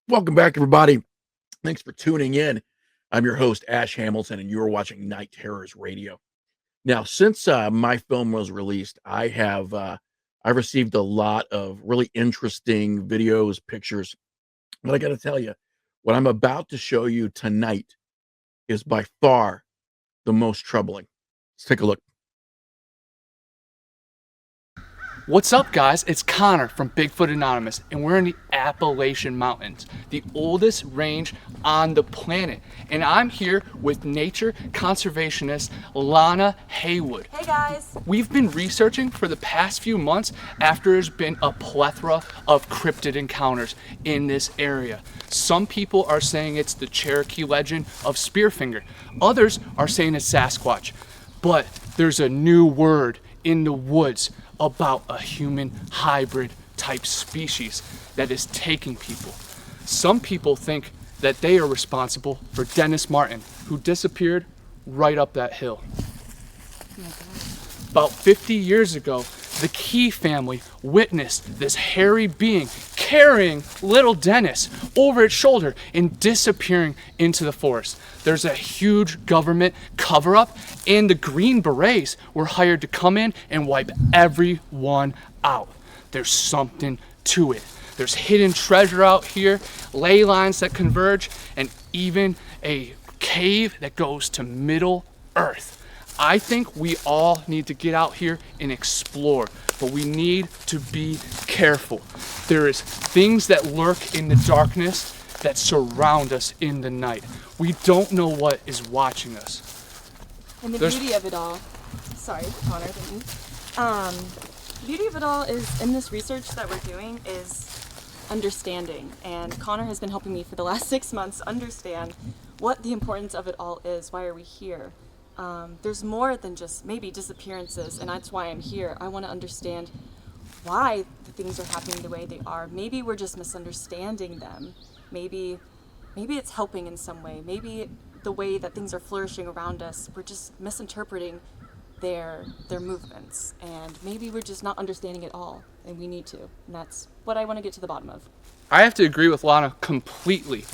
Welcome back, everybody. Thanks for tuning in. I'm your host, Ash Hamilton, and you're watching Night Terrors Radio. Now, since my film was released, I've received a lot of really interesting videos, pictures. But I got to tell you, what I'm about to show you tonight is by far the most troubling. Let's take a look. What's up, guys? It's Connor from Bigfoot Anonymous, and we're in the Appalachian Mountains, the oldest range on the planet. And I'm here with nature conservationist Lana Haywood. Hey guys! We've been researching for the past few months after there's been a plethora of cryptid encounters in this area. Some people are saying it's the Cherokee legend of Spearfinger. Others are saying it's Sasquatch. But there's a new word in the woods about a human hybrid type species that is taking people. Some people think that they are responsible for Dennis Martin, who disappeared right up that hill. About 50 years ago, the Key family witnessed this hairy being carrying little Dennis over its shoulder and disappearing into the forest. There's a huge government cover-up, and the Green Berets were hired to come in and wipe everyone out. There's something to it. There's hidden treasure out here, ley lines that converge, and even a cave that goes to Middle Earth. I think we all need to get out here and explore, but we need to be careful. There is things that lurk in the darkness that surround us in the night. We don't know what is watching us. And the beauty of it all, sorry, Connor, the beauty of it all is, in this research that we're doing, is understanding. And Connor has been helping me for the last 6 months understand what the importance of it all is. Why are we here? There's more than just maybe disappearances, and that's why I'm here. I want to understand why the things are happening the way they are. Maybe we're just misunderstanding them. Maybe it's helping in some way. Maybe the way that things are flourishing around us, we're just misinterpreting their movements, and maybe we're just not understanding it all, and we need to. And that's what I want to get to the bottom of. I have to agree with Lana completely.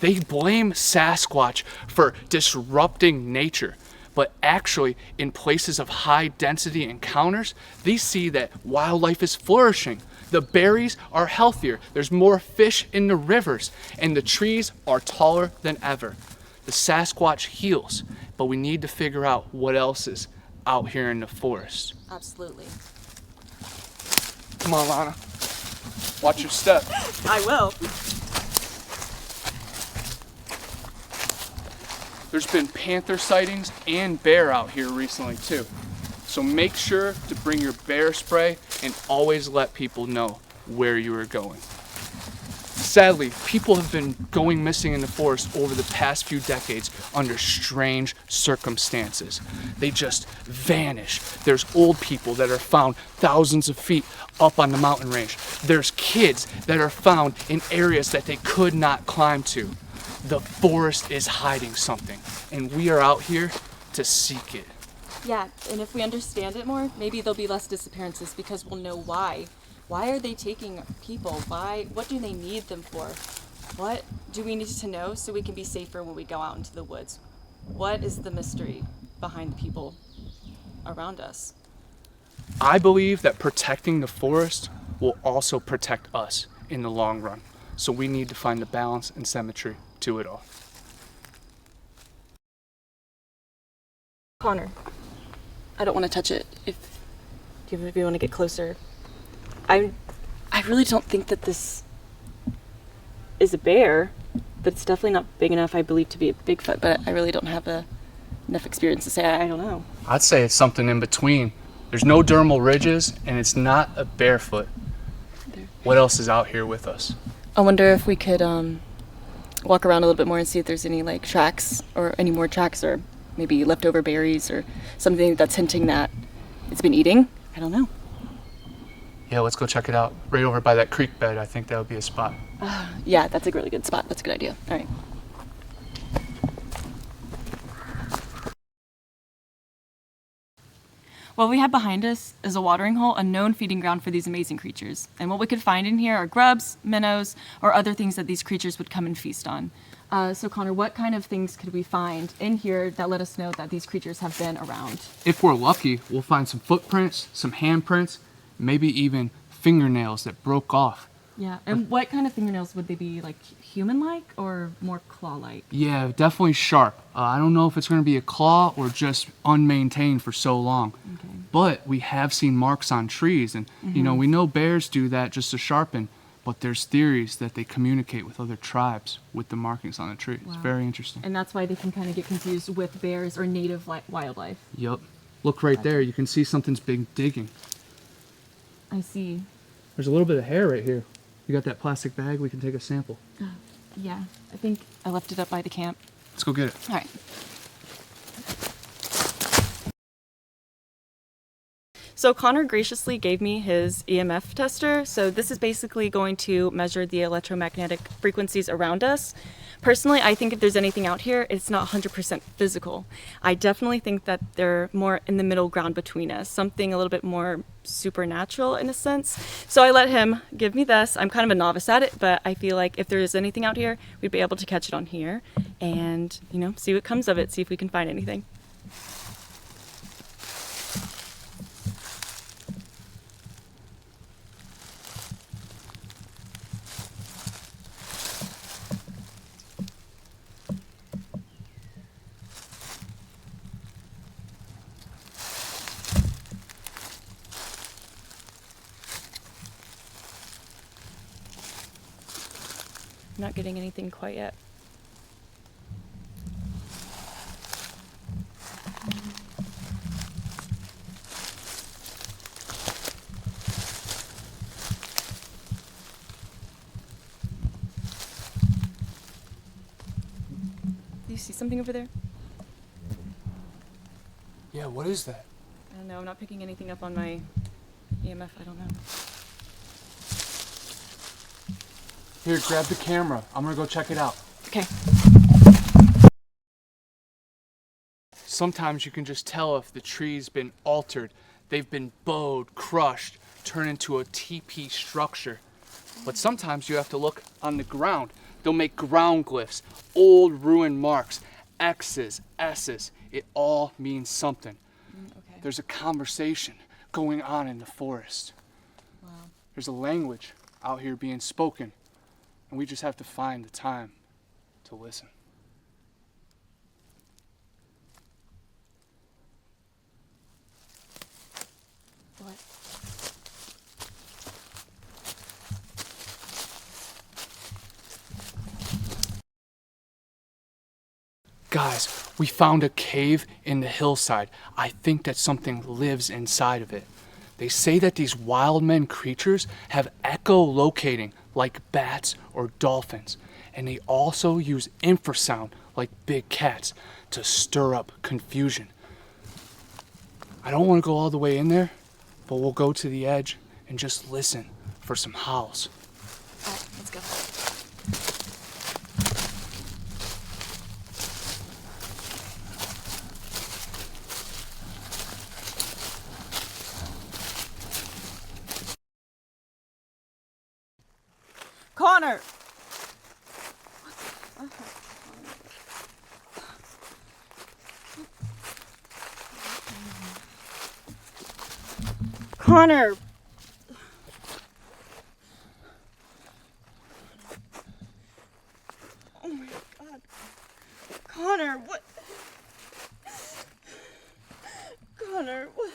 They blame Sasquatch for disrupting nature. But actually, in places of high density encounters, they see that wildlife is flourishing. The berries are healthier, there's more fish in the rivers, and the trees are taller than ever. The Sasquatch heals, but we need to figure out what else is out here in the forest. Absolutely. Come on, Lana. Watch your step. I will. There's been panther sightings and bear out here recently too. So make sure to bring your bear spray and always let people know where you are going. Sadly, people have been going missing in the forest over the past few decades under strange circumstances. They just vanish. There's old people that are found thousands of feet up on the mountain range. There's kids that are found in areas that they could not climb to. The forest is hiding something, and we are out here to seek it. Yeah, and if we understand it more, maybe there'll be less disappearances because we'll know why. Why are they taking people? What do they need them for? What do we need to know so we can be safer when we go out into the woods? What is the mystery behind the people around us? I believe that protecting the forest will also protect us in the long run. So we need to find the balance and symmetry to it all. Connor, I don't want to touch it. If you want to get closer, I really don't think that this is a bear, but it's definitely not big enough, I believe, to be a Bigfoot. But I really don't have enough experience to say I don't know. I'd say it's something in between. There's no dermal ridges, and it's not a barefoot. What else is out here with us? I wonder if we could walk around a little bit more and see if there's any like tracks or any more tracks or maybe leftover berries or something that's hinting that it's been eating. I don't know. Yeah, let's go check it out. Right over by that creek bed, I think that would be a spot. Yeah, that's a really good spot. That's a good idea. All right. What we have behind us is a watering hole, a known feeding ground for these amazing creatures. And what we could find in here are grubs, minnows, or other things that these creatures would come and feast on. So Connor, what kind of things could we find in here that let us know that these creatures have been around? If we're lucky, we'll find some footprints, some handprints, maybe even fingernails that broke off. Yeah, and what kind of fingernails would they be, like human-like or more claw-like? Yeah, definitely sharp. I don't know if it's going to be a claw or just unmaintained for so long. Okay. But we have seen marks on trees, and you know, we know bears do that just to sharpen, but there's theories that they communicate with other tribes with the markings on the tree. Wow. It's very interesting. And that's why they can kind of get confused with bears or native wildlife. Yep. Look right there. You can see something's been digging. I see. There's a little bit of hair right here. You got that plastic bag? We can take a sample. Yeah, I think I left it up by the camp. Let's go get it. All right. So Connor graciously gave me his EMF tester. So this is basically going to measure the electromagnetic frequencies around us. Personally, I think if there's anything out here, it's not 100% physical. I definitely think that they're more in the middle ground between us, something a little bit more supernatural in a sense. So I let him give me this. I'm kind of a novice at it, but I feel like if there is anything out here, we'd be able to catch it on here and, you know, see what comes of it, see if we can find anything. Not getting anything quite yet. Do you see something over there? Yeah, what is that? I don't know. I'm not picking anything up on my EMF. I don't know. Here, grab the camera. I'm gonna go check it out. Okay. Sometimes you can just tell if the tree's been altered. They've been bowed, crushed, turned into a teepee structure. But sometimes you have to look on the ground. They'll make ground glyphs, old ruined marks, X's, S's. It all means something. Okay. There's a conversation going on in the forest. Wow. There's a language out here being spoken. And we just have to find the time to listen. Guys, we found a cave in the hillside. I think that something lives inside of it. They say that these wild men creatures have echolocating like bats or dolphins, and they also use infrasound like big cats to stir up confusion. I don't want to go all the way in there, but we'll go to the edge and just listen for some howls. All right, let's go. Connor! Connor! Oh my God. Connor, what? Connor, what?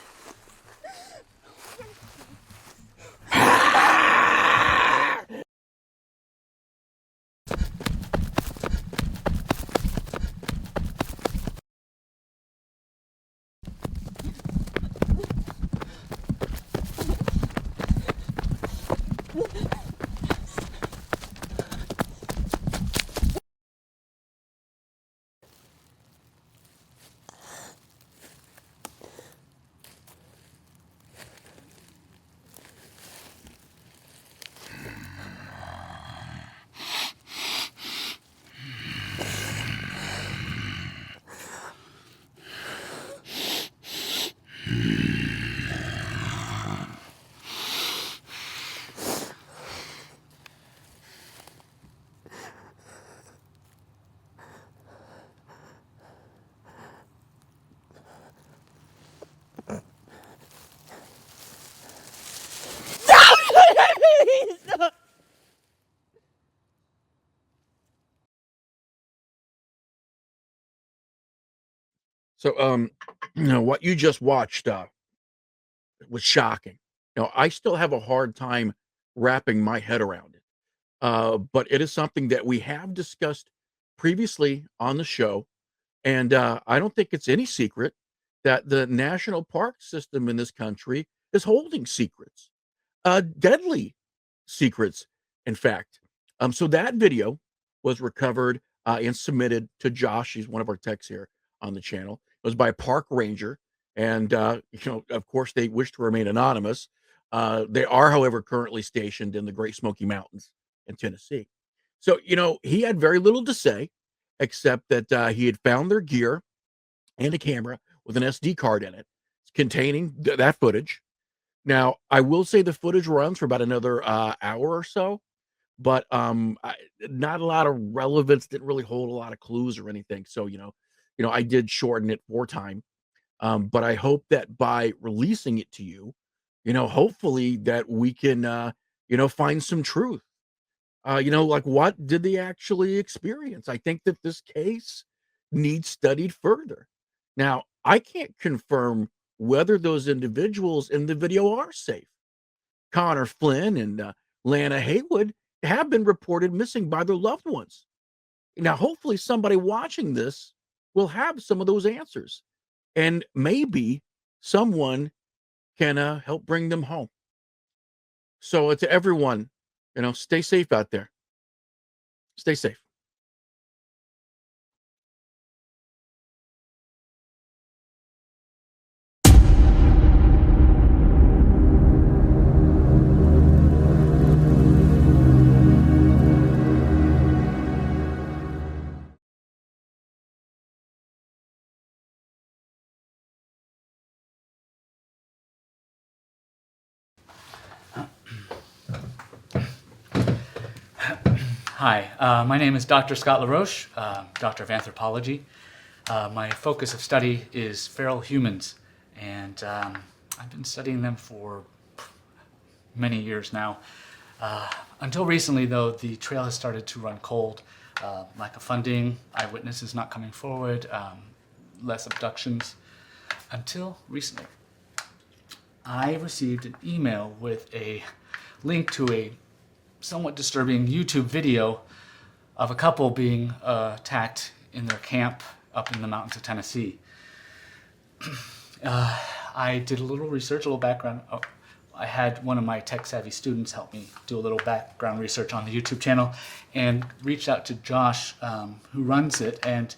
So, what you just watched was shocking. I still have a hard time wrapping my head around it. But it is something that we have discussed previously on the show, and I don't think it's any secret that the national park system in this country is holding secrets, deadly secrets, in fact. So that video was recovered and submitted to Josh. He's one of our techs here on the channel. It was by a park ranger, and of course, they wish to remain anonymous. They are, however, currently stationed in the Great Smoky Mountains in Tennessee. So, he had very little to say, except that he had found their gear and a camera with an SD card in it containing that footage. Now, I will say the footage runs for about another hour or so, but not a lot of relevance. Didn't really hold a lot of clues or anything. So, I did shorten it for time. But I hope that by releasing it to you, hopefully that we can, find some truth. Like what did they actually experience? I think that this case needs studied further. Now, I can't confirm whether those individuals in the video are safe. Connor Flynn and Lana Haywood have been reported missing by their loved ones. Now, hopefully, somebody watching this will have some of those answers, and maybe someone can help bring them home. So, to everyone, stay safe out there. Stay safe. Hi, my name is Dr. Scott LaRoche, Doctor of Anthropology. My focus of study is feral humans, and I've been studying them for many years now. Until recently, though, the trail has started to run cold. Lack of funding, eyewitnesses not coming forward, less abductions. Until recently, I received an email with a link to a somewhat disturbing YouTube video of a couple being attacked in their camp up in the mountains of Tennessee. I did a little research, a little background. I had one of my tech-savvy students help me do a little background research on the YouTube channel, and reached out to Josh, who runs it, and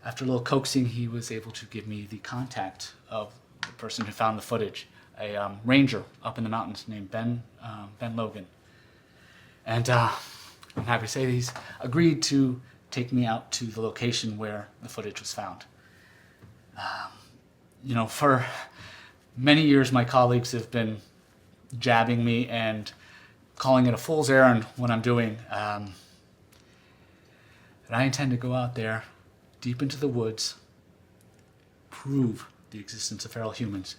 after a little coaxing, he was able to give me the contact of the person who found the footage, a ranger up in the mountains named Ben Logan. And I'm happy to say that he's agreed to take me out to the location where the footage was found. You know, for many years, my colleagues have been jabbing me and calling it a fool's errand what I'm doing. And I intend to go out there, deep into the woods, prove the existence of feral humans,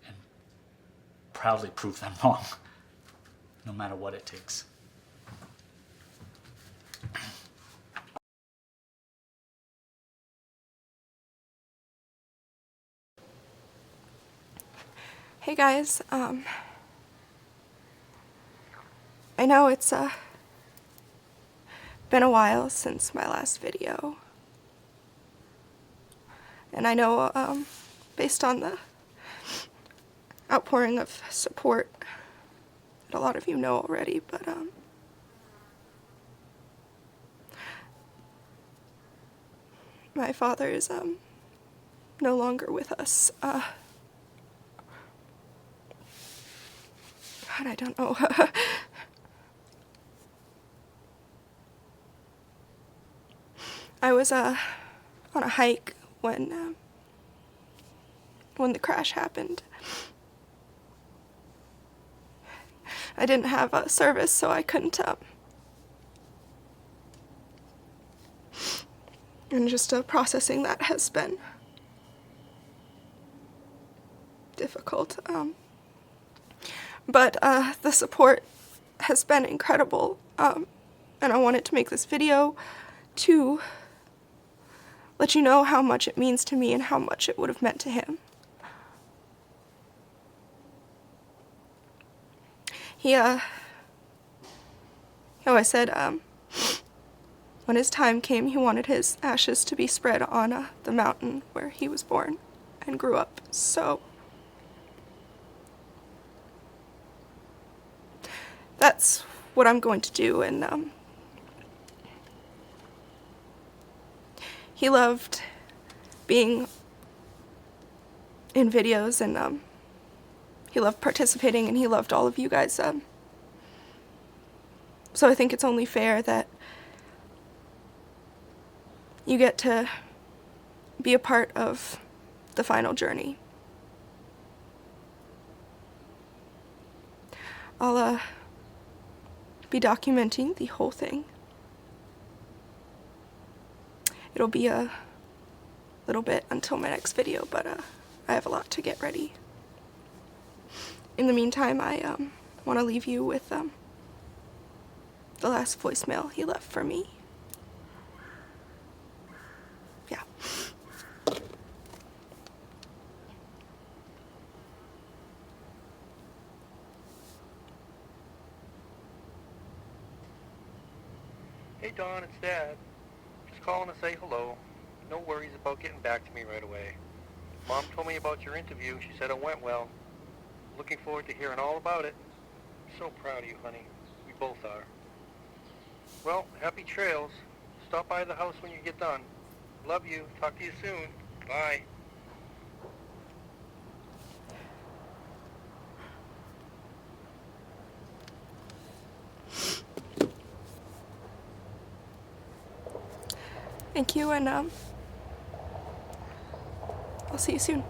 and proudly prove them wrong, no matter what it takes. Hey guys, I know it's been a while since my last video, and I know based on the outpouring of support that a lot of you know already, but my father is no longer with us. God, I don't know. I was on a hike when the crash happened. I didn't have a service, so I couldn't. And just processing that has been difficult. But the support has been incredible, and I wanted to make this video to let you know how much it means to me and how much it would have meant to him. He always said when his time came, he wanted his ashes to be spread on the mountain where he was born and grew up. So that's what I'm going to do, and he loved being in videos, and he loved participating, and he loved all of you guys. So I think it's only fair that you get to be a part of the final journey. I'll be documenting the whole thing. It'll be a little bit until my next video, but I have a lot to get ready. In the meantime, I want to leave you with the last voicemail he left for me. Yeah. Hey Dawn, it's Dad. Just calling to say hello. No worries about getting back to me right away. Mom told me about your interview. She said it went well. Looking forward to hearing all about it. So proud of you, honey. We both are. Well, happy trails. Stop by the house when you get done. Love you. Talk to you soon. Bye. Thank you, and I'll see you soon.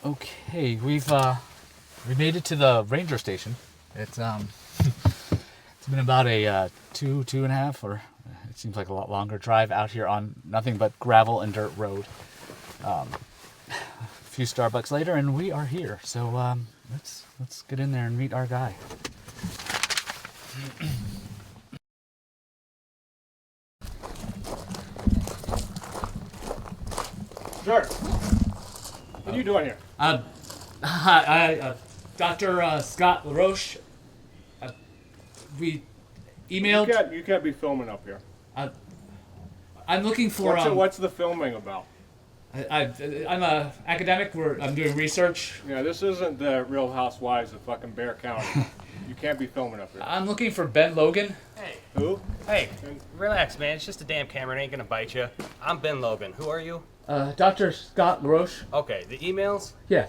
Okay, we made it to the ranger station. It's it's been about a two and a half, or it seems like a lot longer drive out here on nothing but gravel and dirt road. A few Starbucks later, and we are here. So let's get in there and meet our guy. What are you doing here? Hi, Dr. Scott LaRoche. We emailed. You can't be filming up here. I'm looking for. What's the filming about? I'm a academic. I'm doing research. Yeah, this isn't the Real Housewives of fucking Bear County. You can't be filming up here. I'm looking for Ben Logan. Hey. Who? Hey, relax, man. It's just a damn camera. It ain't gonna bite you. I'm Ben Logan. Who are you? Dr. Scott LaRoche. Okay, the emails? Yeah.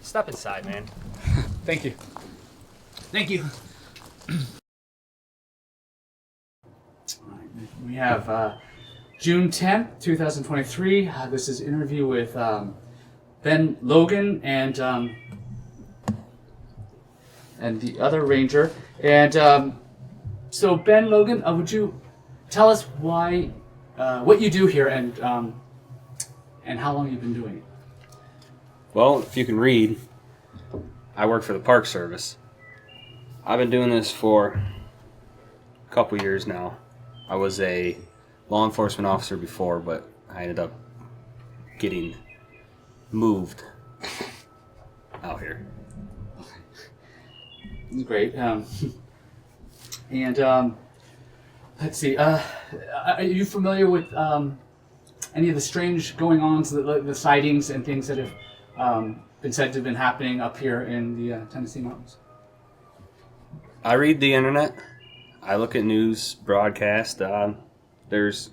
Step inside, man. Thank you. Thank you. We have June 10th, 2023. This is an interview with Ben Logan and the other ranger. And so Ben Logan, would you tell us why, what you do here and how long you've been doing it? Well, if you can read, I work for the Park Service. I've been doing this for a couple years now. I was a law enforcement officer before, but I ended up getting moved out here. Great. Let's see. Are you familiar with any of the strange going-ons, the sightings and things that have been said to have been happening up here in the Tennessee mountains? I read the internet. I look at news broadcast. There's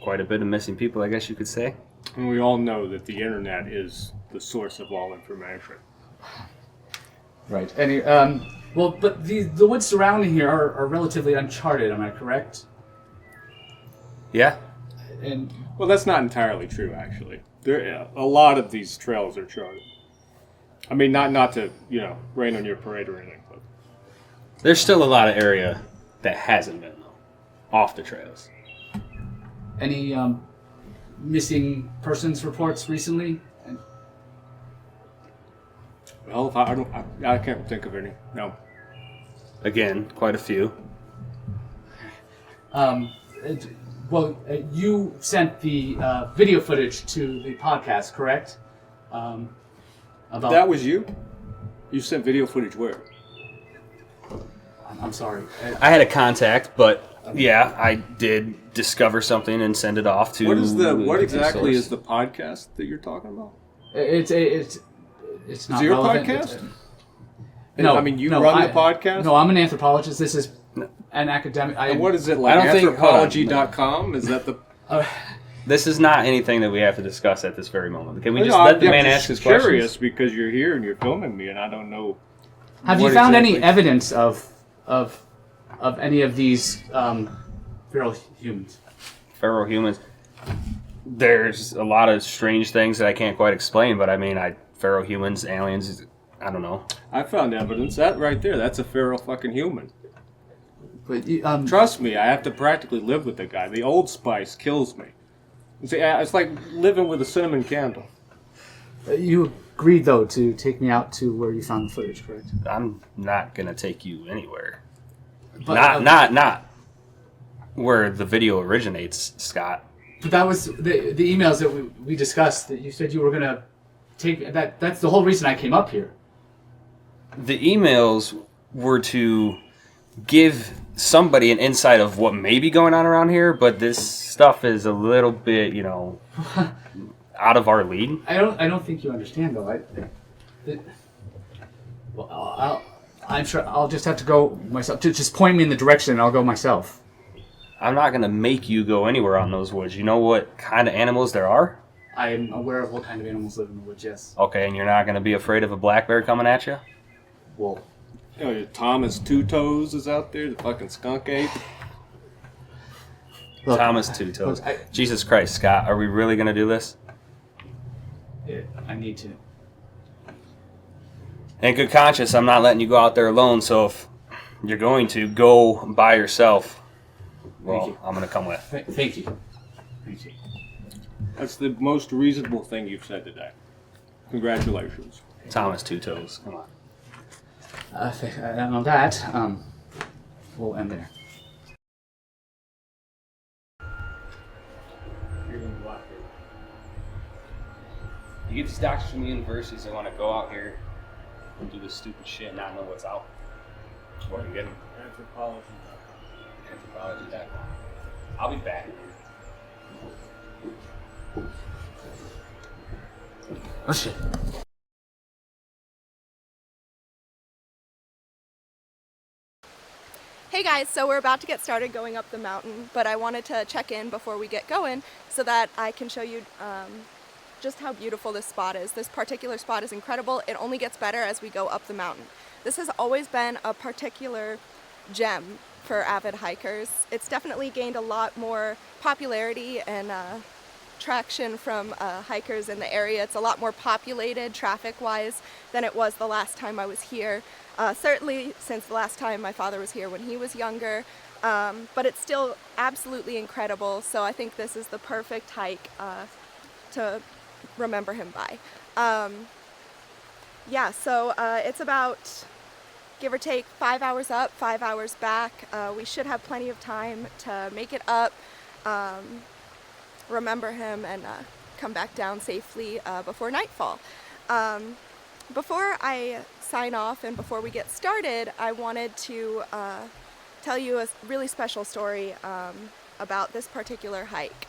quite a bit of missing people, I guess you could say. And we all know that the internet is the source of all information. Right. Any well, but the woods surrounding here are relatively uncharted. Am I correct? Yeah. And Well, that's not entirely true, actually. A lot of these trails are charted. I mean, not to rain on your parade or anything, but There's still a lot of area that hasn't been, though, off the trails. any missing persons reports recently? well, I can't think of any. No. Again, quite a few. You sent the video footage to the podcast, correct? About That was you? You sent video footage where? I'm sorry. I had a contact, but yeah, I did discover something and send it off to. What exactly source. is the podcast that you're talking about? It's not Is it your relevant. podcast? No, I mean, you no, run the podcast? No, I'm an anthropologist. This is an academic. And what is it, like I don't think- anthropology.com? Is that the... This is not anything that we have to discuss at this very moment. Can we just No, let the I'm man just ask his curious questions? because you're here and you're filming me and I don't know. Have you what found any exactly- evidence of any of these feral humans? Feral humans. There's a lot of strange things that I can't quite explain, but I mean, feral humans, aliens, I don't know. I found evidence. That right there, that's a feral fucking human. But Trust me, I have to practically live with the guy. The Old Spice kills me. See, it's like living with a cinnamon candle. you agreed though to take me out to where you found the footage, correct? I'm not gonna take you anywhere. But, Not where the video originates, Scott. But that was the emails that we discussed. That you said you were gonna take that. That's the whole reason I came up here. The emails were to give somebody an insight of what may be going on around here, but this stuff is a little bit, out of our league. I don't think you understand though. I'm sure I'll just have to go myself. Just point me in the direction and I'll go myself. I'm not gonna make you go anywhere on those woods. You know what kind of animals there are? I am aware of what kind of animals live in the woods, yes. Okay, and you're not gonna be afraid of a black bear coming at you? Well, Thomas Two Toes is out there, the fucking skunk ape. look, Thomas Two Toes. look, Jesus Christ, Scott, are we really gonna do this? I need to. In good conscience, I'm not letting you go out there alone, so if you're going to go by yourself, well, you. I'm gonna come with. Thank you. Thank you. That's the most reasonable thing you've said today. Congratulations. Thomas Two Toes, come on. And on that, we'll end there. You get these doctors from the universities that want to go out here and do this stupid shit and not know what's out. What are you getting? Anthropology.com. I'll be back. Oh shit. Hey guys, so we're about to get started going up the mountain, but I wanted to check in before we get going so that I can show you just how beautiful this spot is. This particular spot is incredible. It only gets better as we go up the mountain. This has always been a particular gem for avid hikers. It's definitely gained a lot more popularity and traction from hikers in the area. It's a lot more populated traffic-wise than it was the last time I was here. Certainly since the last time my father was here when he was younger, but it's still absolutely incredible, so I think this is the perfect hike to remember him by. Yeah, so it's about, give or take, 5 hours up, 5 hours back. We should have plenty of time to make it up, remember him, and come back down safely before nightfall. Before I sign off and before we get started, I wanted to tell you a really special story about this particular hike.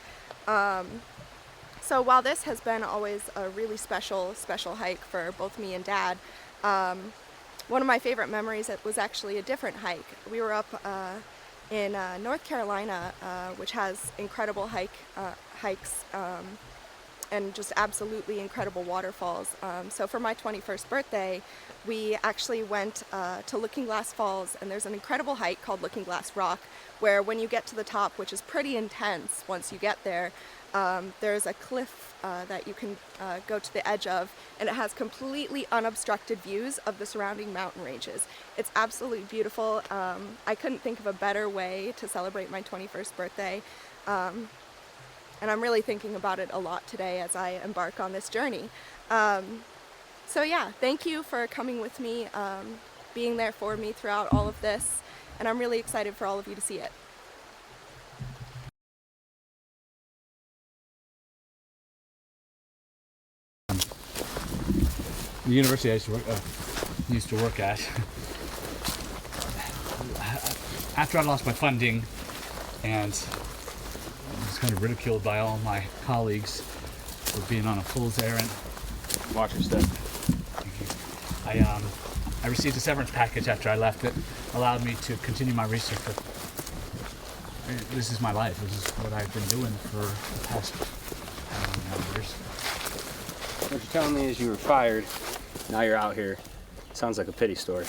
So while this has been always a really special hike for both me and Dad, one of my favorite memories, it was actually a different hike. We were up in North Carolina, which has incredible hikes and just absolutely incredible waterfalls. So for my 21st birthday, we actually went to Looking Glass Falls, and there's an incredible hike called Looking Glass Rock, where when you get to the top, which is pretty intense once you get there, there's a cliff that you can go to the edge of, and it has completely unobstructed views of the surrounding mountain ranges. It's absolutely beautiful. I couldn't think of a better way to celebrate my 21st birthday. And I'm really thinking about it a lot today as I embark on this journey. So yeah, thank you for coming with me, being there for me throughout all of this, and I'm really excited for all of you to see it. The university I used to work at, after I lost my funding and was kind of ridiculed by all my colleagues for being on a fool's errand. Watch your step. I received a severance package after I left that allowed me to continue my research. But this is my life. This is what I've been doing for the past years. What you're telling me is you were fired, now you're out here. Sounds like a pity story.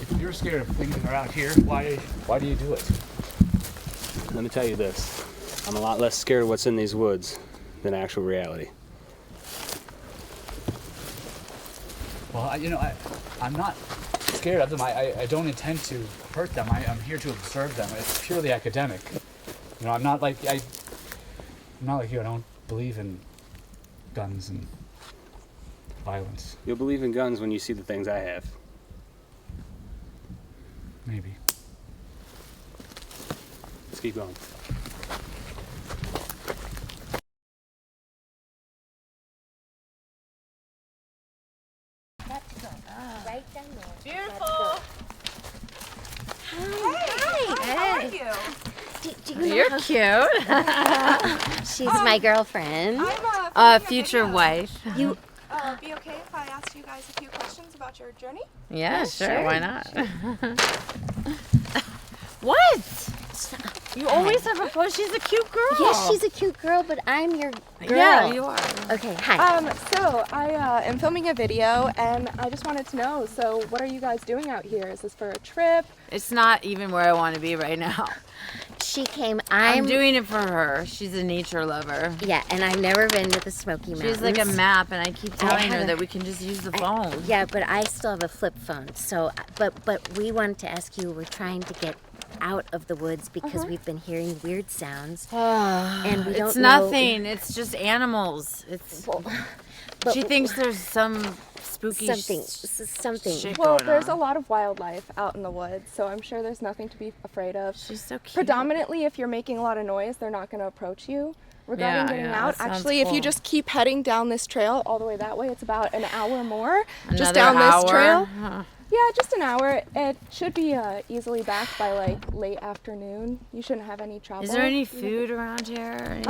If you're scared of things that are out here, why do you do it? Let me tell you this. I'm a lot less scared of what's in these woods than actual reality. Well, I'm not scared of them. I don't intend to hurt them. I'm here to observe them. It's purely academic. I'm not like you. I don't believe in guns and violence. You'll believe in guns when you see the things I have. Maybe. Let's keep going. Beautiful. Hey. Do you You're cute. She's my girlfriend. I'm future wife. You be okay if I asked you guys a few questions about your journey? Yeah, sure. Why not? What? You always have a pose. She's a cute girl. Yes, she's a cute girl, but I'm your girl. Yeah, you are. Okay, hi. So I am filming a video, and I just wanted to know, so what are you guys doing out here? Is this for a trip? It's not even where I want to be right now. She came. I'm doing it for her. She's a nature lover. Yeah, and I've never been to the Smoky Mountains. She's like a map, and I keep telling her that we can just use the phone. Yeah, but I still have a flip phone. So, but we wanted to ask you. We're trying to get out of the woods because we've been hearing weird sounds, and we don't It's know. nothing. It's just animals. It's. She thinks there's some spooky something. shit Well, going there's on. a lot of wildlife out in the woods, so I'm sure there's nothing to be afraid of. She's so cute. Predominantly, if you're making a lot of noise, they're not going to approach you. regarding getting out. Actually, if you just keep heading down this trail all the way that way, it's about an hour more. Just down this trail. Yeah, just an hour. It should be easily back by like late afternoon. You shouldn't have any trouble. Is there any food around here?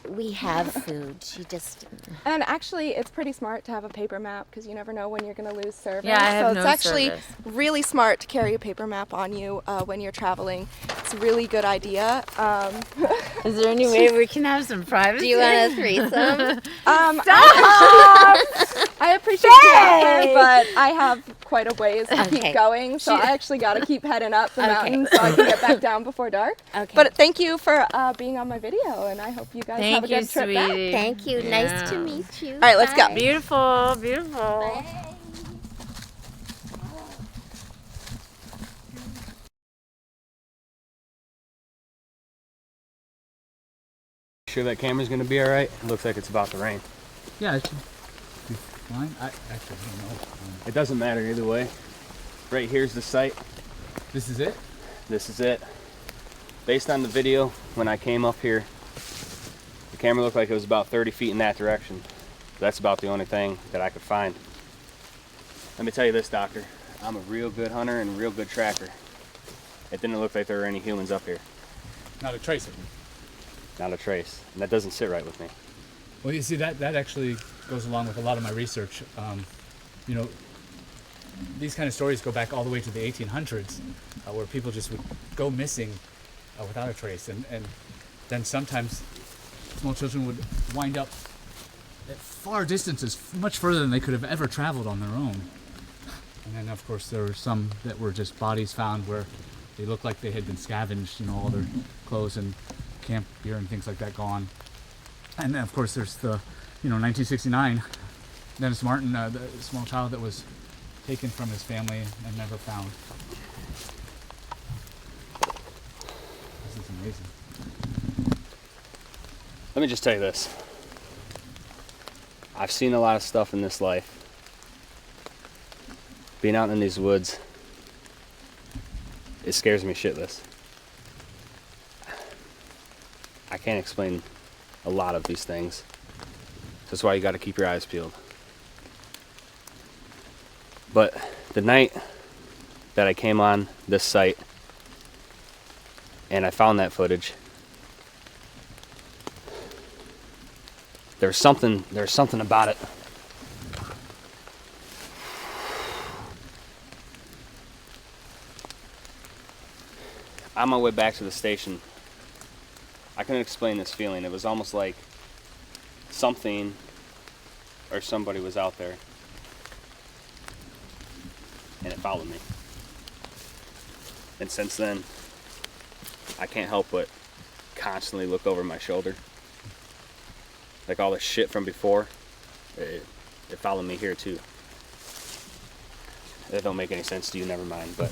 We have food. She just. And actually, it's pretty smart to have a paper map because you never know when you're going to lose service. Yeah, I have so it's actually really smart to carry a paper map on you when you're traveling. It's a really good idea. Is there any way we can have some privacy? Do you want a threesome? I appreciate the offer, but I have quite a ways to keep going, so I actually got to keep heading up the mountain so I can get back down before dark. Okay. But thank you for being on my video, and I hope you guys have a good trip back. Thank you. Nice to meet you. All right, let's go. Beautiful, beautiful. Bye. Sure that camera's gonna be all right? It looks like it's about to rain. Yeah, it should be fine. I actually don't know. It doesn't matter either way. Right here's the site. This is it? This is it. Based on the video, when I came up here, the camera looked like it was about 30 feet in that direction. That's about the only thing that I could find. Let me tell you this, Doctor. I'm a real good hunter and a real good tracker. It didn't look like there were any humans up here. Not a trace of them. Not a trace. And that doesn't sit right with me. Well, you see, that actually goes along with a lot of my research. You know, these kind of stories go back all the way to the 1800s, where people just would go missing without a trace. And then sometimes small children would wind up at far distances, much further than they could have ever traveled on their own. And then, of course, there were some that were just bodies found where they looked like they had been scavenged, you know, all their clothes and camp gear and things like that gone. And then, of course, there's the, 1969, Dennis Martin, the small child that was taken from his family and never found. This is amazing. Let me just tell you this. I've seen a lot of stuff in this life. Being out in these woods, it scares me shitless. I can't explain a lot of these things. That's why you got to keep your eyes peeled. But the night that I came on this site and I found that footage, there's something about it. On my way back to the station, I couldn't explain this feeling. It was almost like something or somebody was out there and it followed me. And since then, I can't help but constantly look over my shoulder. Like all the shit from before, it followed me here too. That don't make any sense to you, never mind, but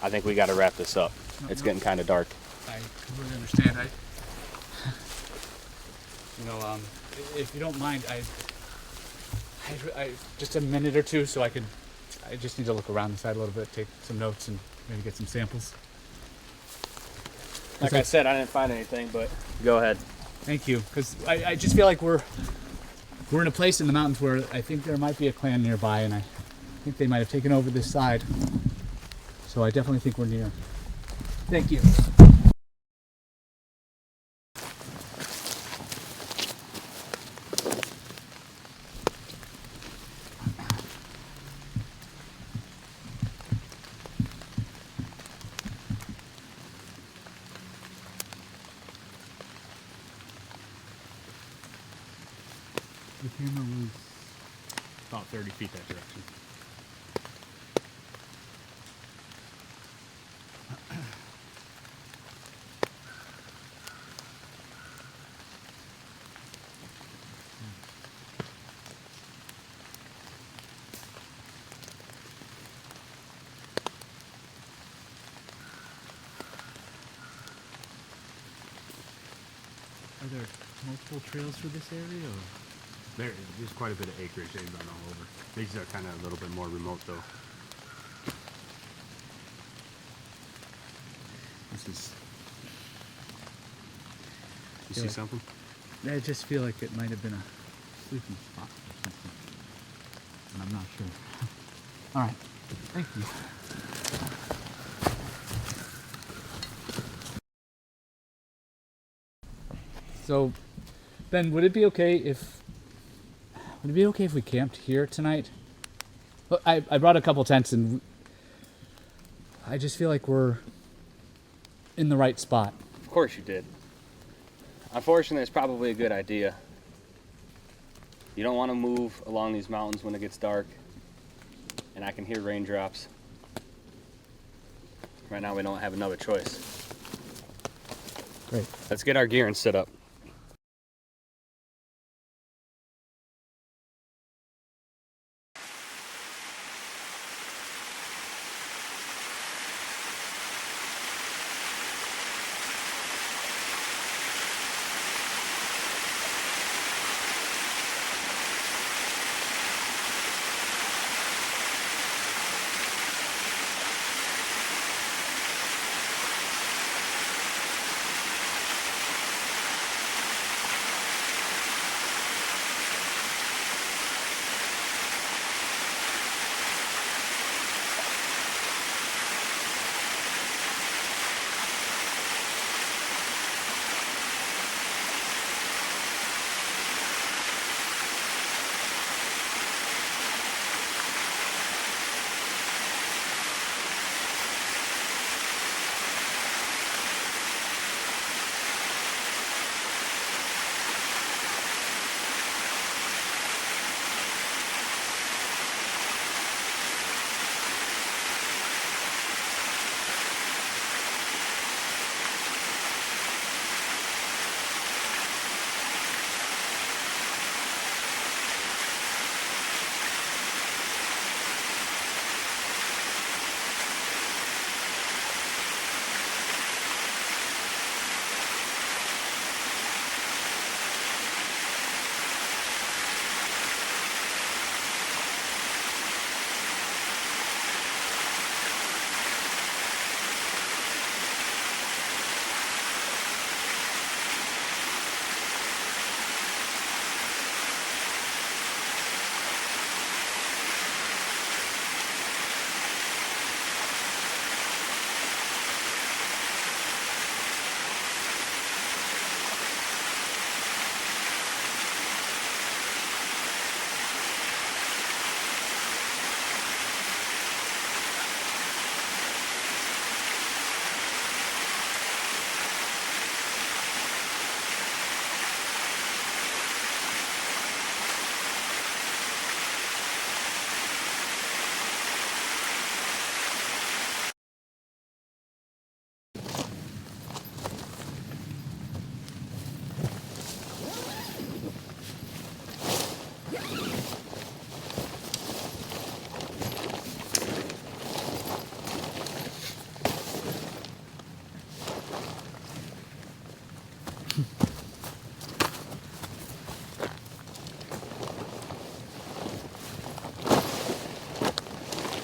I think we gotta wrap this up. It's getting kind of dark. I completely understand. If you don't mind, I just a minute or two, so I just need to look around the side a little bit, take some notes, and maybe get some samples. Like I said, I didn't find anything, but go ahead. Thank you, because I just feel like we're in a place in the mountains where I think there might be a clan nearby, and I think they might have taken over this side. So I definitely think we're near. Thank you. The camera was about 30 feet that direction. Are there multiple trails through this area? Or? There's quite a bit of acreage they've run all over. These are kind of a little bit more remote though. This is... You see something? I just feel like it might have been a sleeping spot or something. And I'm not sure. All right. Thank you. So, Ben, would it be okay if we camped here tonight? Look, I brought a couple tents, and I just feel like we're in the right spot. Of course you did. Unfortunately, it's probably a good idea. You don't want to move along these mountains when it gets dark, and I can hear raindrops. Right now we don't have another choice. Great. Let's get our gear and set up.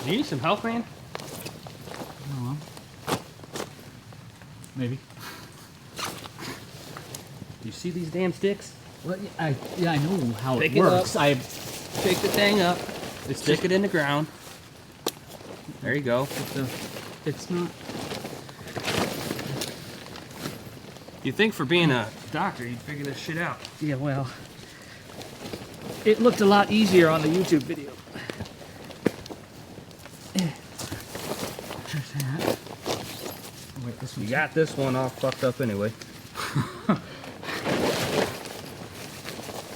Do you need some help, man? No. Maybe. You see these damn sticks? Well, I know how Pick it works. Up, pick the thing up, stick it in the ground. There you go. It's not. You think for being a doctor, you'd figure this shit out? Yeah, well, it looked a lot easier on the YouTube video. There's that. Oh, wait, this one. You got this one all fucked up anyway.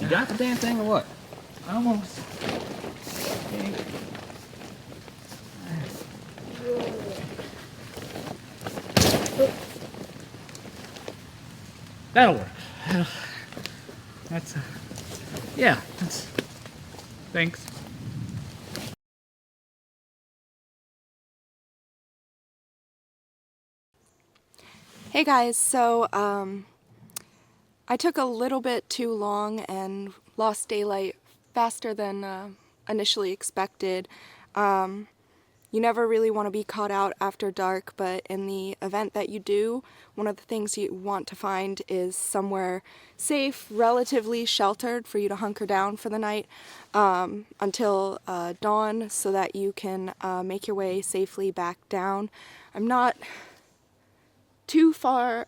You got the damn thing or what? Almost. That'll work. That's, yeah, that's, thanks. Hey guys, so I took a little bit too long and lost daylight faster than initially expected. you never really want to be caught out after dark, but in the event that you do, one of the things you want to find is somewhere safe, relatively sheltered for you to hunker down for the night until dawn so that you can make your way safely back down. I'm not too far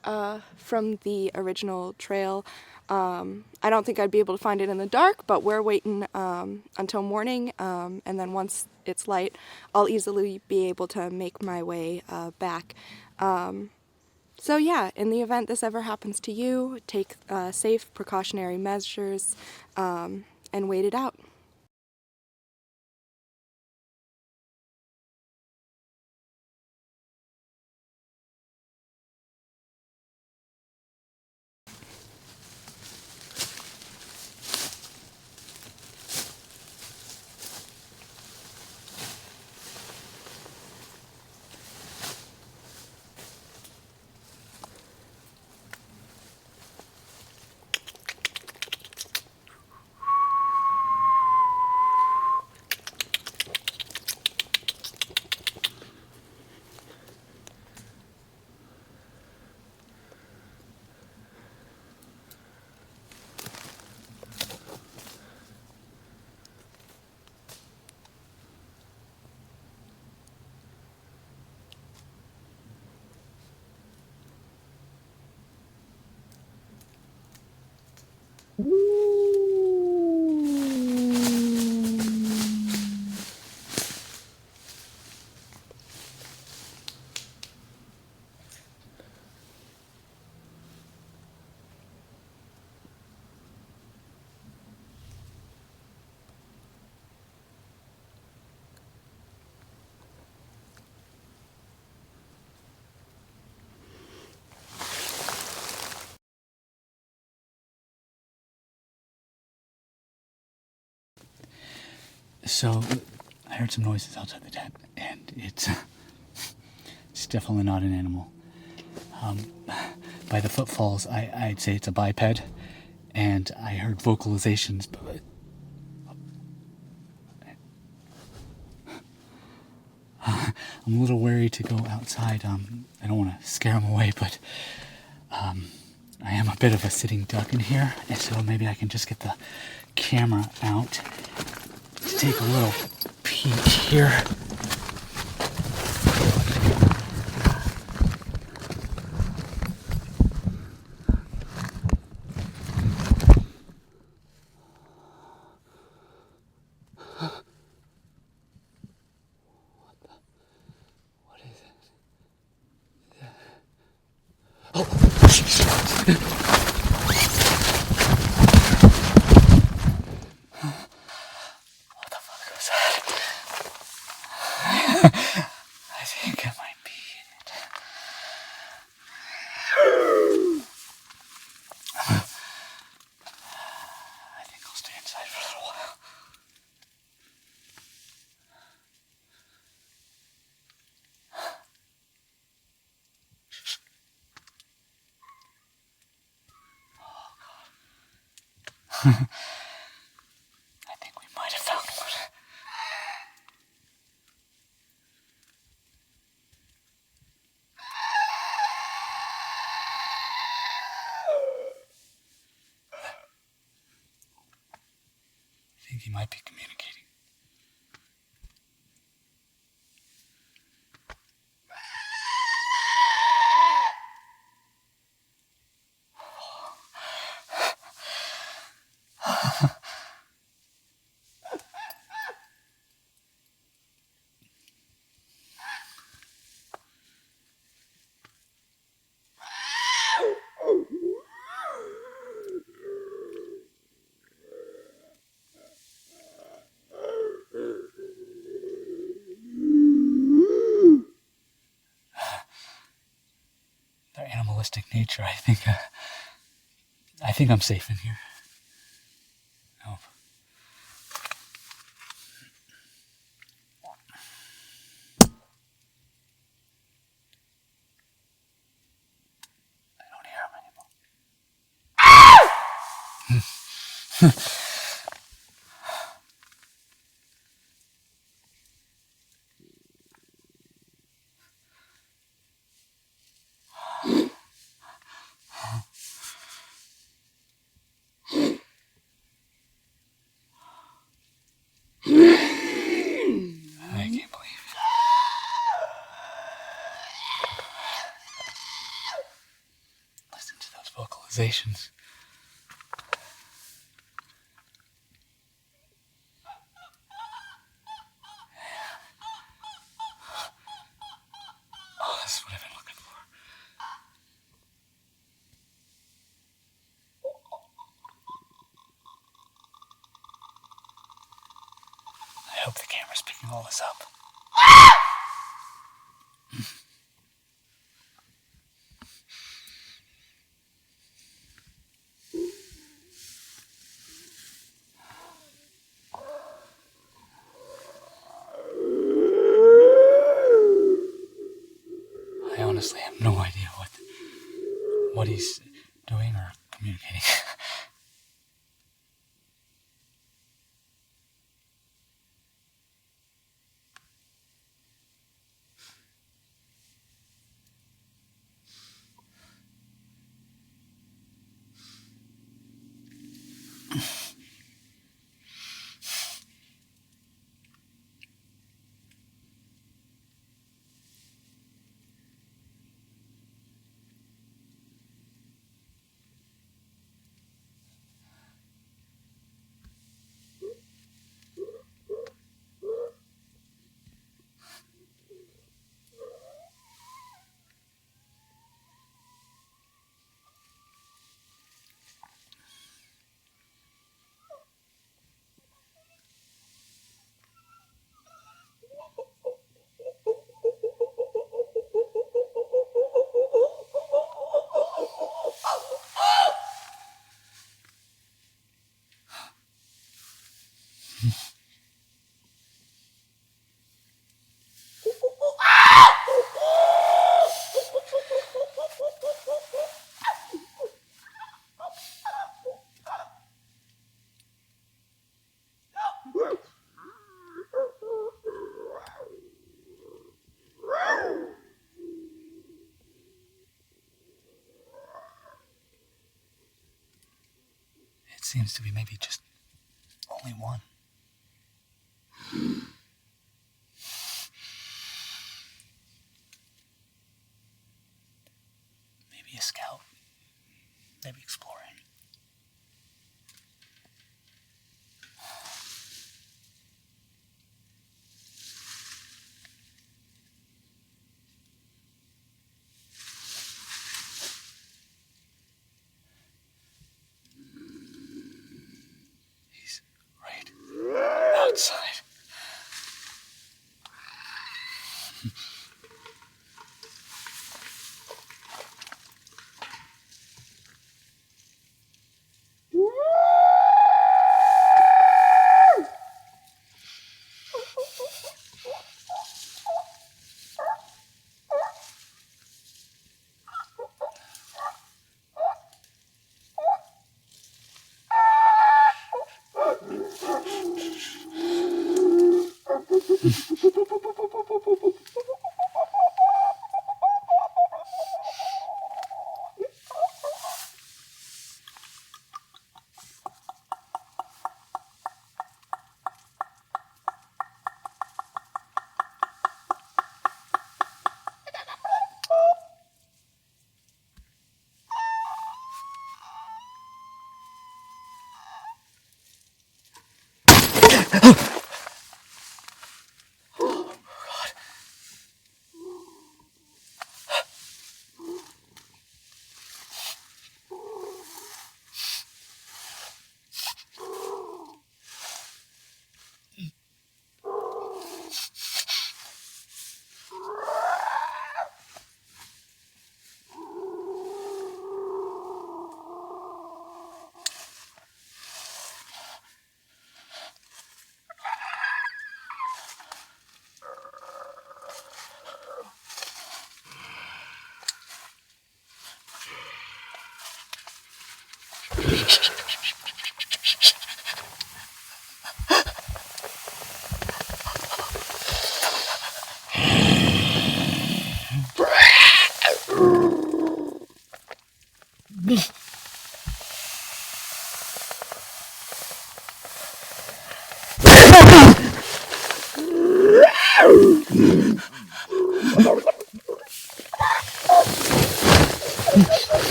from the original trail. I don't think I'd be able to find it in the dark, but we're waiting until morning, and then once it's light, I'll easily be able to make my way back. So yeah, in the event this ever happens to you, take safe precautionary measures and wait it out. So, I heard some noises outside the tent, and it's definitely not an animal. By the footfalls, I'd say it's a biped, and I heard vocalizations, but I'm a little wary to go outside. I don't want to scare them away, but I am a bit of a sitting duck in here, and so maybe I can just get the camera out to take a little peek here. What is it? Oh! I think it might be it. I think I'll stay inside for a little while. Oh, God. I think we might have found one. I think he might be communicating. Their animalistic nature, I think I'm safe in here. I hope. I don't hear him anymore. realizations. Oh, this is what I've been looking for. I hope the camera's picking all this up. I honestly have no idea what he's doing or communicating. It seems to be maybe just only one. Maybe a scout. Maybe exploring. He's right outside.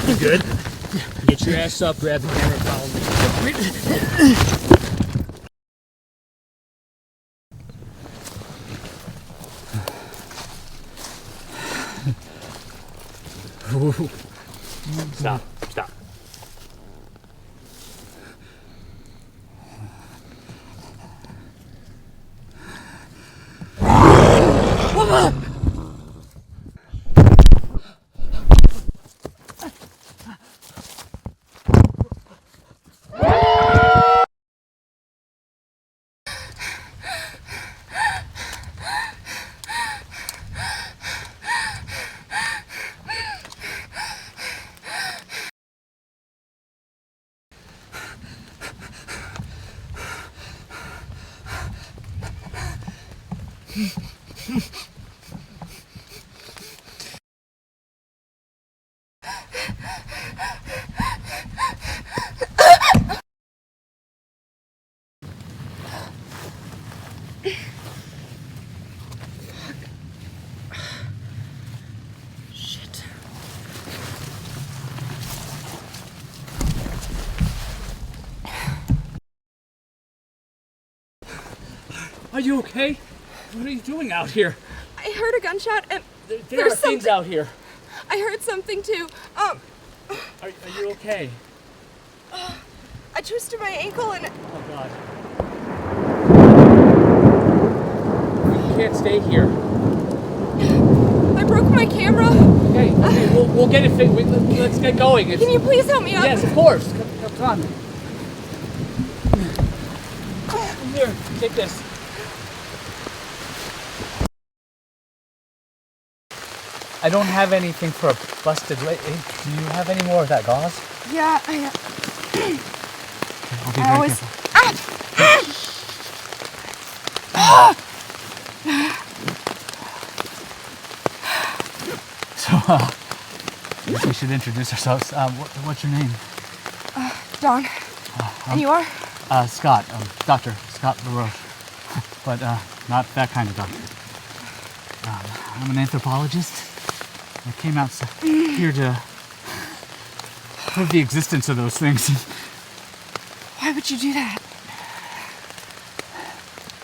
You good? Get your ass up, grab the camera, follow me. Stop. Stop. Shit. Are you okay? What are you doing out here? I heard a gunshot and There are things out here. I heard something too. Are you okay? I twisted my ankle and Oh God. You can't stay here. I broke my camera. Okay, we'll get it fixed. Let's get going. Can you please help me up? Yes, of course. Come on. Here, take this. I don't have anything for a busted leg. Do you have any more of that gauze? Yeah, I'll be I very always. careful. So, I guess we should introduce ourselves. What's your name? Dawn. And you are? Scott. Dr. Scott LaRoche. But not that kind of doctor. I'm an anthropologist. I came out here to prove the existence of those things. Why would you do that?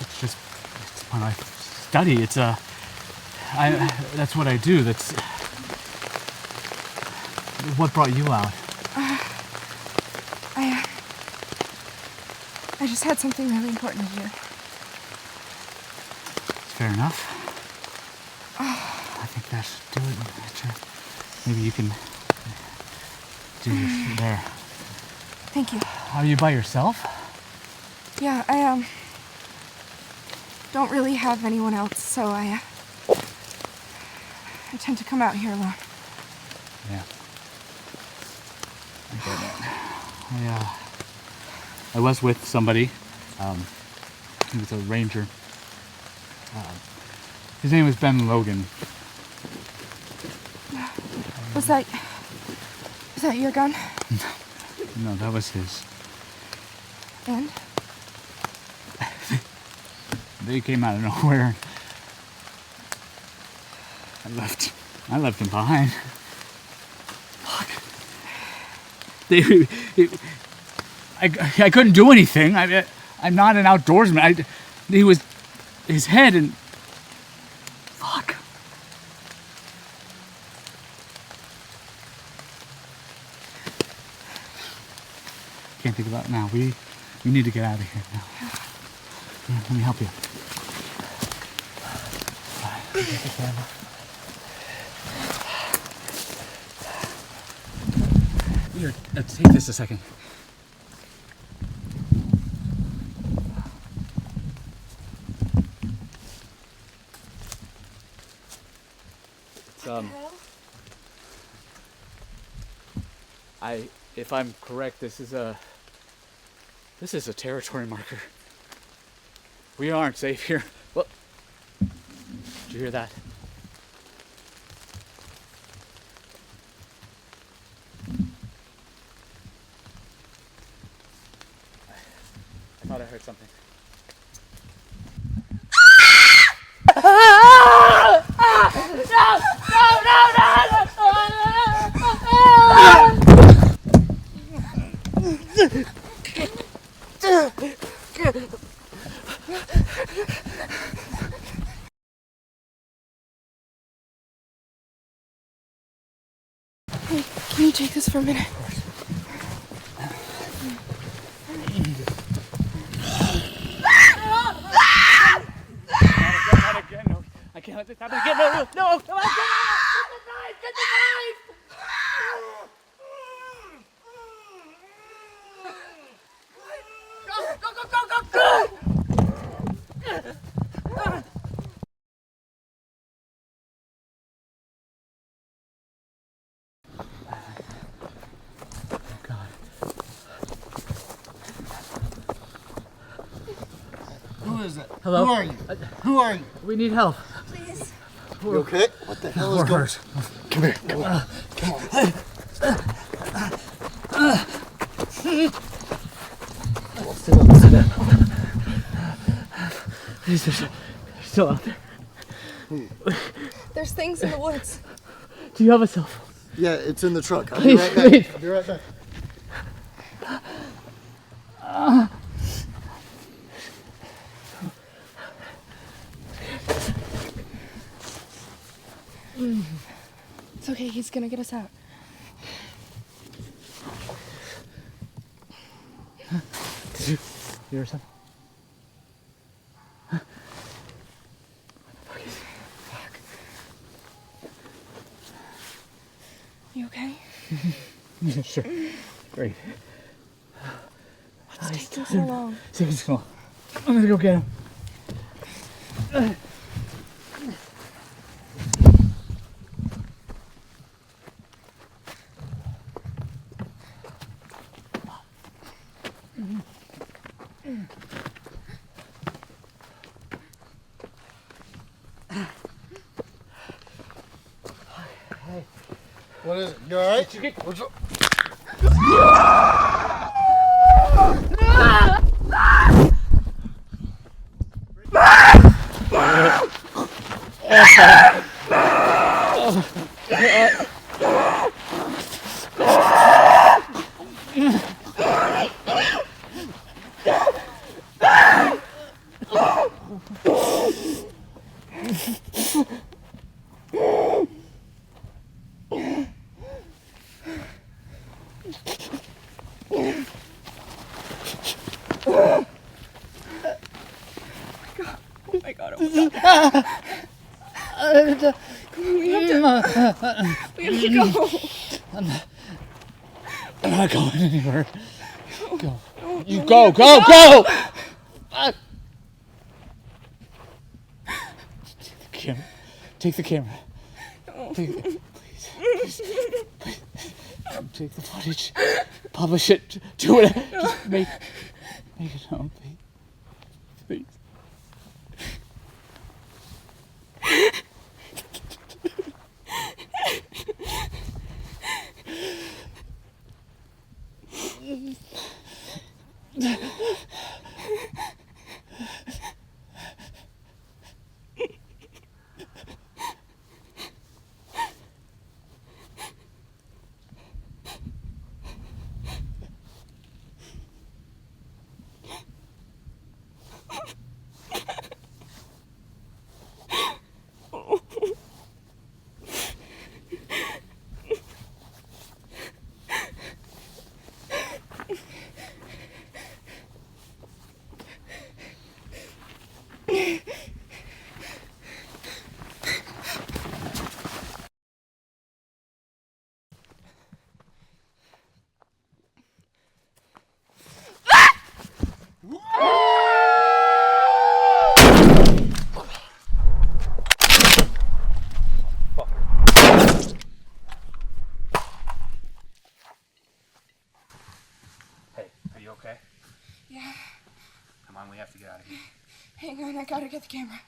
It's my life study. That's what I do. That's what brought you out. I just had something really important to do. Fair enough. I think that should do it. Maybe you can do your there. Thank you. Are you by yourself? Yeah, I don't really have anyone else, so I tend to come out here alone. Yeah. I get it. I was with somebody. He was a ranger. His name was Ben Logan. Was that your gun? No, that was his. And? They came out of nowhere. I left him behind. Fuck. I couldn't do anything. I'm not an outdoorsman. He was his head and fuck. Can't think about it now. We need to get out of here now. Yeah, let me help you. Get the camera. Here, take this a second. If I'm correct, this is a territory marker. We aren't safe here. Well, did you hear that? I thought I heard something. Hey, can you take this for a minute? Not again, no. I can't let this happen again. No, come on, get the knife! Get the knife! Go! Who is it? Hello? Who are you? Who are you? We need help. Please. You okay? What the hell is going on? Come here. Come on. Come on. Sit up. Sit up. They're still out there. There's things in the woods. Do you have a cell phone? Yeah, it's in the truck. I'll Please, be right back. please. I'll be right back. It's okay, he's gonna get us out. Did you hear something? You okay? Yeah, sure. Great. What's taking so long? Take it slow. I'm gonna go get him. What is it? You alright? What's up? Oh my god. Come on, we have to go. I'm not going anywhere. Go. You No, go, we go, have to go! Take the camera. Take the camera. Please. Take the footage. Publish it. Do it. Just make it known, please. Hang on, I gotta get the camera.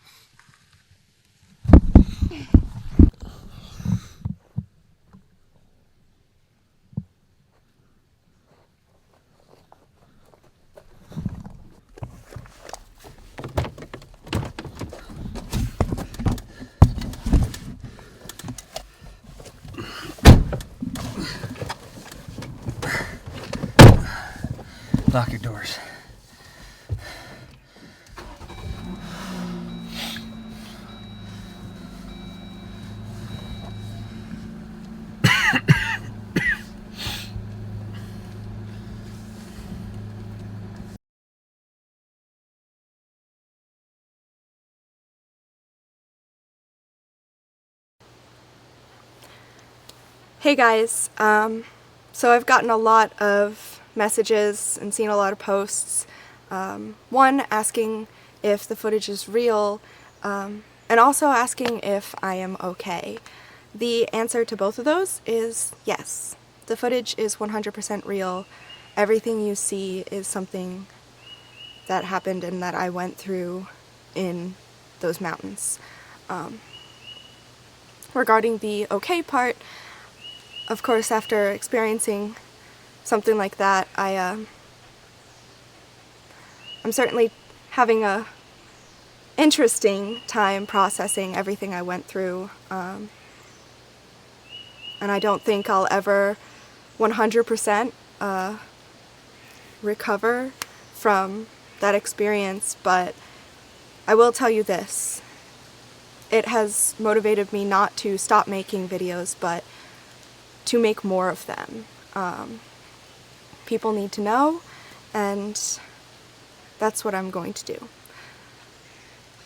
Lock your doors. Hey guys, so I've gotten a lot of messages and seen a lot of posts. One asking if the footage is real, and also asking if I am okay. The answer to both of those is yes. The footage is 100% real. Everything you see is something that happened and that I went through in those mountains. Regarding the okay part, of course, after experiencing something like that, I'm certainly having a interesting time processing everything I went through, and I don't think I'll ever 100% recover from that experience, but I will tell you this. It has motivated me not to stop making videos, but to make more of them. People need to know, and that's what I'm going to do.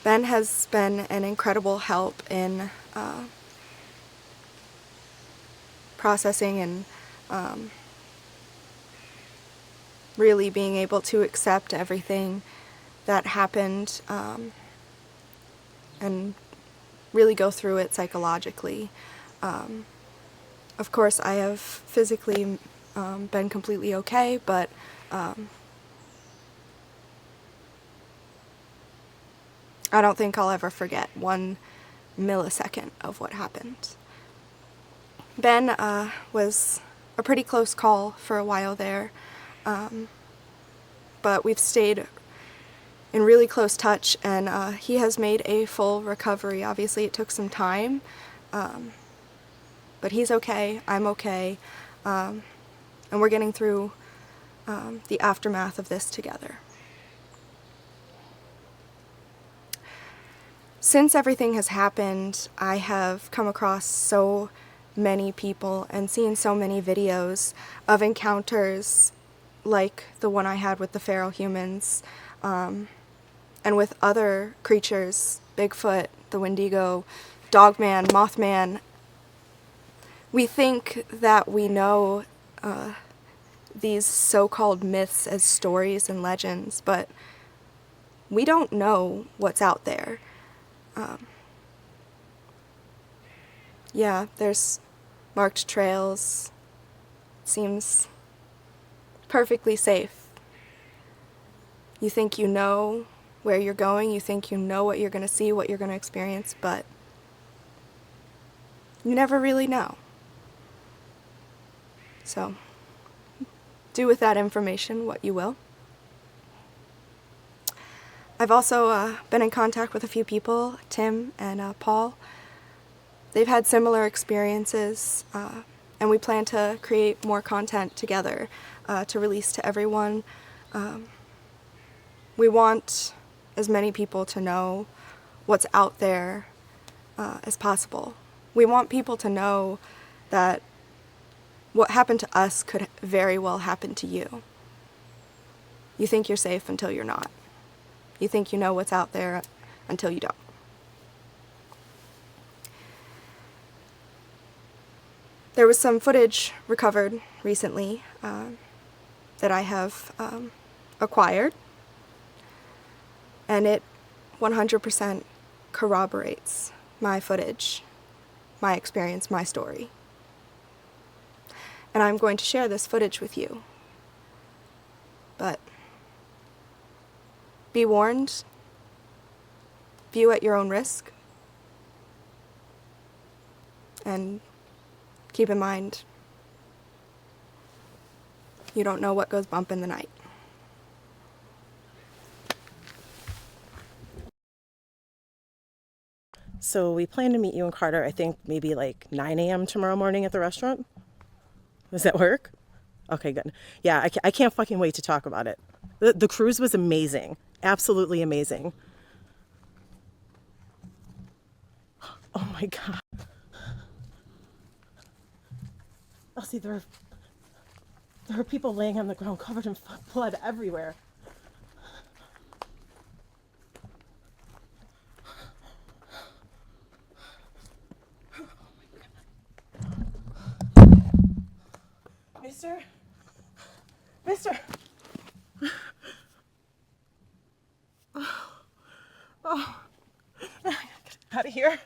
Ben has been an incredible help in processing and really being able to accept everything that happened and really go through it psychologically. Of course, I have physically been completely okay, but I don't think I'll ever forget 1 millisecond of what happened. Ben was a pretty close call for a while there, but we've stayed in really close touch, and he has made a full recovery. Obviously, it took some time, but he's okay, I'm okay, and we're getting through the aftermath of this together. Since everything has happened, I have come across so many people and seen so many videos of encounters like the one I had with the feral humans, and with other creatures, Bigfoot, the Wendigo, Dogman, Mothman. We think that we know these so-called myths as stories and legends, but we don't know what's out there. Yeah, there's marked trails. Seems perfectly safe. You think you know where you're going, you think you know what you're going to see, what you're going to experience, but you never really know. So, do with that information what you will. I've also been in contact with a few people, Tim and Paul. They've had similar experiences, and we plan to create more content together to release to everyone. We want as many people to know what's out there as possible. We want people to know that what happened to us could very well happen to you. You think you're safe until you're not. You think you know what's out there until you don't. There was some footage recovered recently that I have acquired, and it 100% corroborates my footage, my experience, my story. And I'm going to share this footage with you. But be warned, view at your own risk. And keep in mind, you don't know what goes bump in the night. So we plan to meet you and Carter, I think maybe like 9 a.m. tomorrow morning at the restaurant. Does that work? Okay, good. Yeah, I can't fucking wait to talk about it. The cruise was amazing. Absolutely amazing. Oh my God. Oh, see, there are people laying on the ground covered in blood everywhere. Mister. Oh. Get out of here.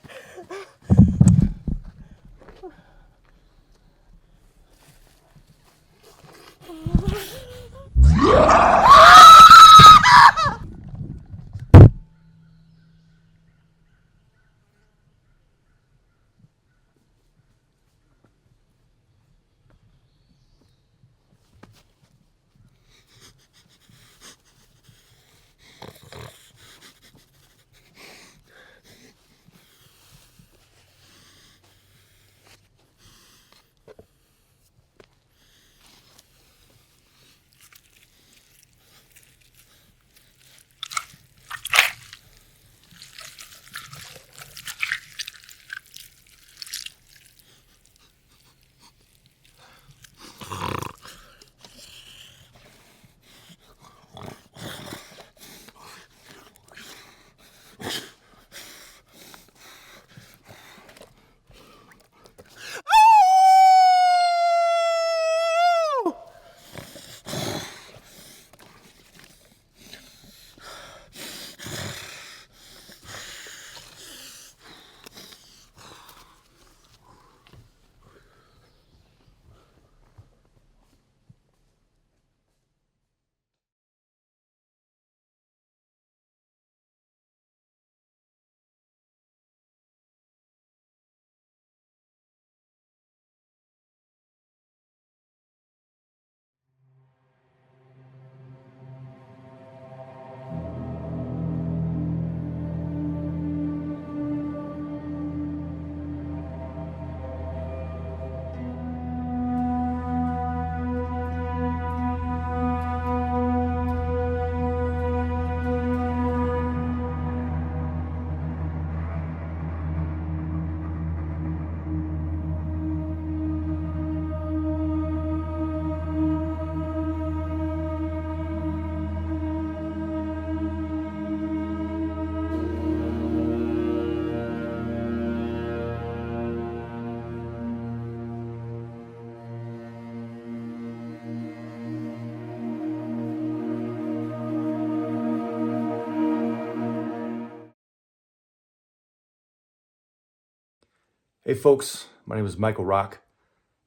Hey folks, my name is Michael Rock.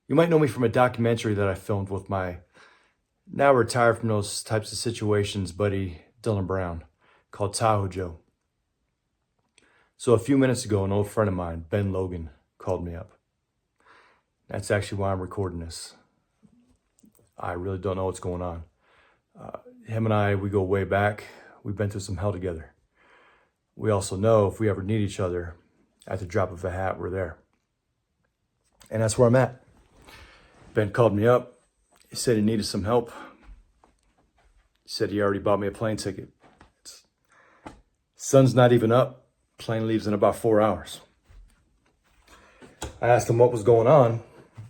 You might know me from a documentary that I filmed with my now retired from those types of situations buddy Dylan Brown called Tahoe Joe. So a few minutes ago, an old friend of mine, Ben Logan, called me up. That's actually why I'm recording this. I really don't know what's going on. Him and I, we go way back. We've been through some hell together. We also know if we ever need each other, at the drop of a hat, we're there. And that's where I'm at. Ben called me up. He said he needed some help. He said he already bought me a plane ticket. Sun's not even up. Plane leaves in about 4 hours. I asked him what was going on.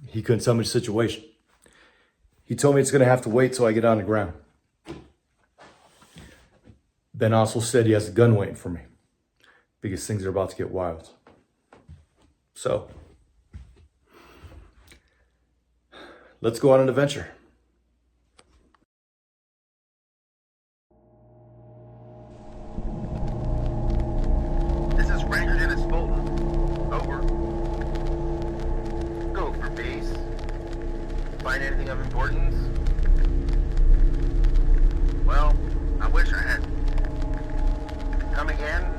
He couldn't tell me the situation. He told me it's going to have to wait till I get on the ground. Ben also said he has a gun waiting for me because things are about to get wild. So, let's go on an adventure. This is Ranger Dennis Fulton. Over. Go for base. Find anything of importance? Well, I wish I had. Come again?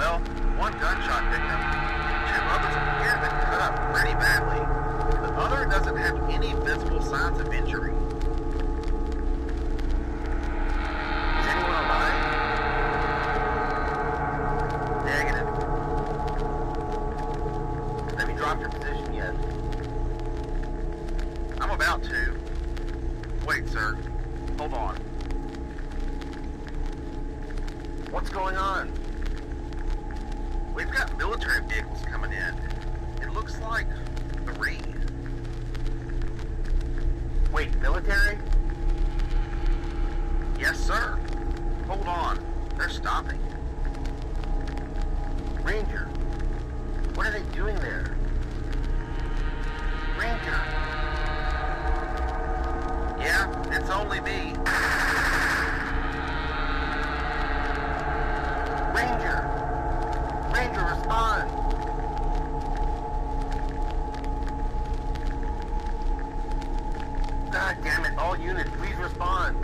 Well, one gunshot victim, two others appear to be cut up pretty badly. The other doesn't have any visible signs of injury. Is anyone alive? Negative. Have you dropped your position yet? I'm about to. Wait, sir. Hold on. What's going on? We've got military vehicles coming in. It looks like 3. Wait, military? Yes, sir. Hold on. They're stopping. Ranger, what are they doing there? Ranger. Yeah, it's only me. Ranger! Ranger, respond! God damn it, all units, please respond!